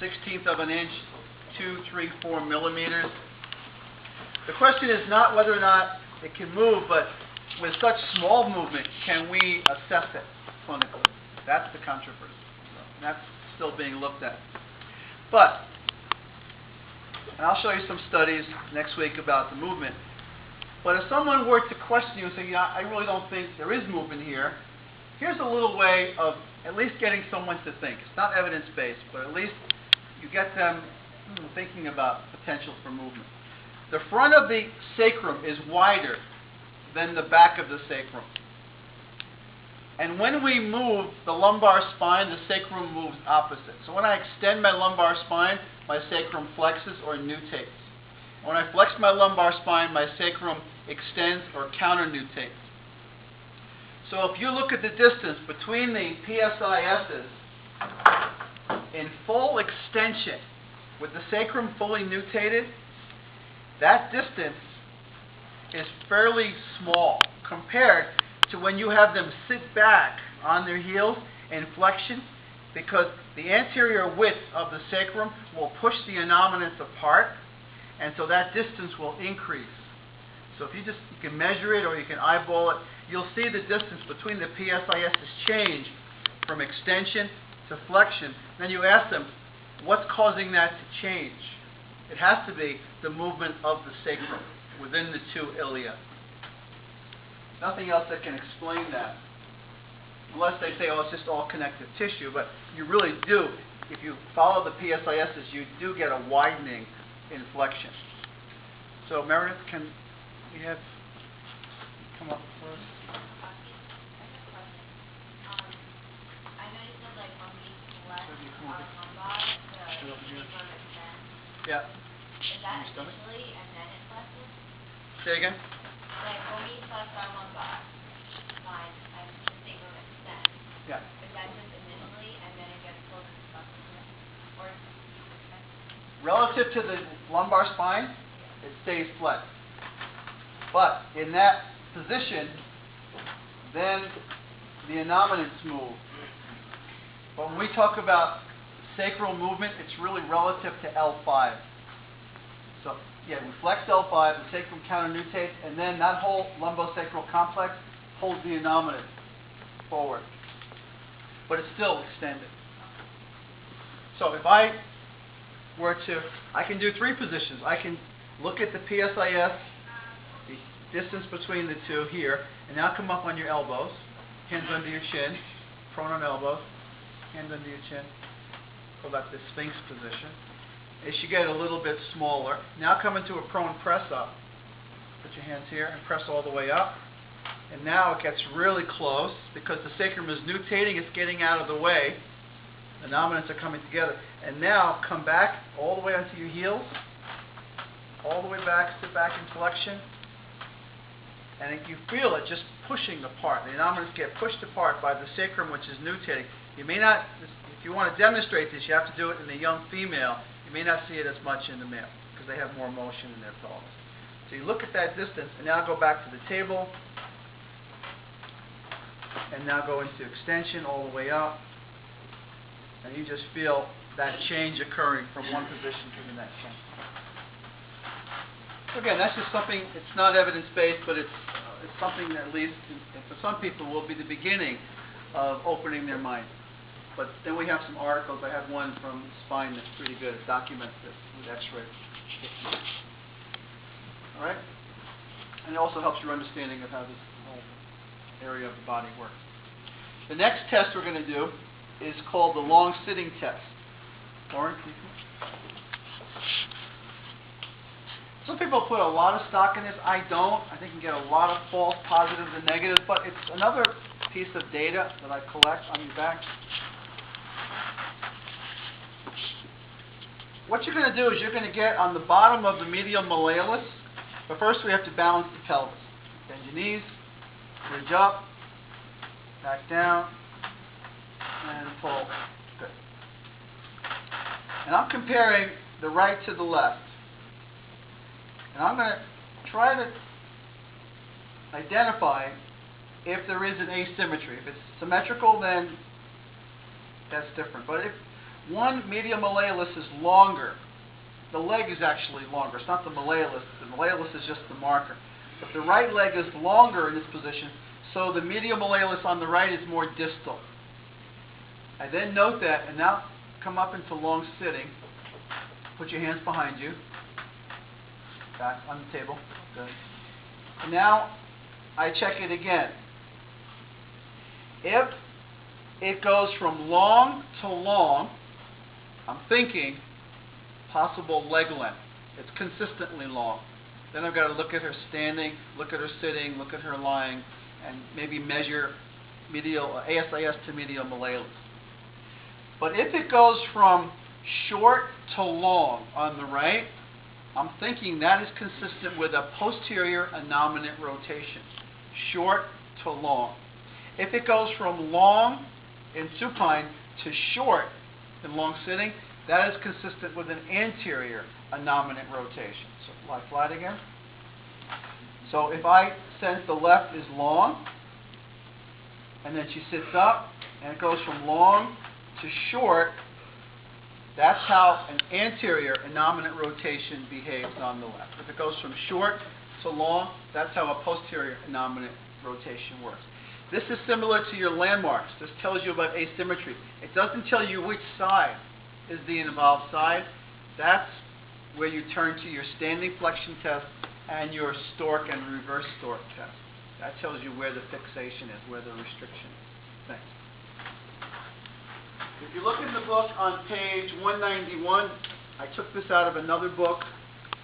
1/16 of an inch, 2, 3, 4 millimeters. The question is not whether or not it can move, but with such small movement, can we assess it clinically? That's the controversy. So that's still being looked at. But, and I'll show you some studies next week about the movement, but if someone were to question you and say, yeah, I really don't think there is movement here, here's a little way of at least getting someone to think. It's not evidence-based, but at least you get them thinking about potential for movement. The front of the sacrum is wider than the back of the sacrum. And when we move the lumbar spine, the sacrum moves opposite. So when I extend my lumbar spine, my sacrum flexes or nutates. When I flex my lumbar spine, my sacrum extends or counter-nutates. So if you look at the distance between the PSISs in full extension with the sacrum fully nutated, that distance is fairly small compared to when you have them sit back on their heels in flexion, because the anterior width of the sacrum will push the innominate apart, and so that distance will increase. So if you can measure it or you can eyeball it, you'll see the distance between the PSISs change from extension to flexion. Then you ask them, what's causing that to change? It has to be the movement of the sacrum within the two ilia. Nothing else that can explain that. Unless they say, oh, it's just all connective tissue, but you really do. If you follow the PSISs, you do get a widening in flexion. So Meredith, can we have come up for us? Yeah. Is that initially and then it flexes? Say again? Like when we flex our lumbar spine and the sacrum extends. Yeah. Is that just initially and then it gets closer to flexing? Or relative to the lumbar spine, it stays flexed. But in that position, then the innominants move. But when we talk about sacral movement, it's really relative to L5. So, yeah, we flex L5, the sacrum counter-nutates, and then that whole lumbosacral complex holds the innominate forward. But it's still extended. So if I were to, I can do three positions. I can look at the PSIS, the distance between the two here, and now come up on your elbows, hands under your chin, prone on elbows, hands under your chin. Call that the Sphinx position. It should get a little bit smaller. Now come into a prone press up. Put your hands here and press all the way up. And now it gets really close because the sacrum is nutating, it's getting out of the way. The innominants are coming together. And now come back all the way onto your heels. All the way back, sit back in flexion. And you feel it just pushing apart. The innominants get pushed apart by the sacrum, which is nutating. You may not, if you want to demonstrate this, you have to do it in a young female. You may not see it as much in the male because they have more motion in their pelvis. So you look at that distance and now go back to the table and now go into extension all the way up, and you just feel that change occurring from one position to the next one. So again, that's just something, it's not evidence-based, but it's something that at least for some people will be the beginning of opening their mind. But then we have some articles. I have one from Spine that's pretty good. It documents this with X-ray. All right? And it also helps your understanding of how this whole area of the body works. The next test we're going to do is called the long sitting test. Lauren, can you come? Some people put a lot of stock in this. I don't. I think you can get a lot of false positives and negatives, but it's another piece of data that I collect on your back. What you're going to do is you're going to get on the bottom of the medial malleolus, but first we have to balance the pelvis. Bend your knees, bridge up, back down, and pull. Good. And I'm comparing the right to the left. And I'm going to try to identify if there is an asymmetry. If it's symmetrical, then that's different. But if one medial malleolus is longer. The leg is actually longer. It's not the malleolus. The malleolus is just the marker. But the right leg is longer in this position, so the medial malleolus on the right is more distal. I then note that, and now come up into long sitting. Put your hands behind you. Back on the table. Good. And now I check it again. If it goes from long to long, I'm thinking possible leg length. It's consistently long. Then I've got to look at her standing, look at her sitting, look at her lying, and maybe measure medial ASIS to medial malleolus. But if it goes from short to long on the right, I'm thinking that is consistent with a posterior innominate rotation. Short to long. If it goes from long in supine to short in long sitting, that is consistent with an anterior innominate rotation. So lie flat again. So if I sense the left is long, and then she sits up, and it goes from long to short, that's how an anterior innominate rotation behaves on the left. If it goes from short to long, that's how a posterior innominate rotation works. This is similar to your landmarks. This tells you about asymmetry. It doesn't tell you which side is the involved side. That's where you turn to your standing flexion test and your stork and reverse stork test. That tells you where the fixation is, where the restriction is. Thanks. If you look in the book on page 191, I took this out of another book.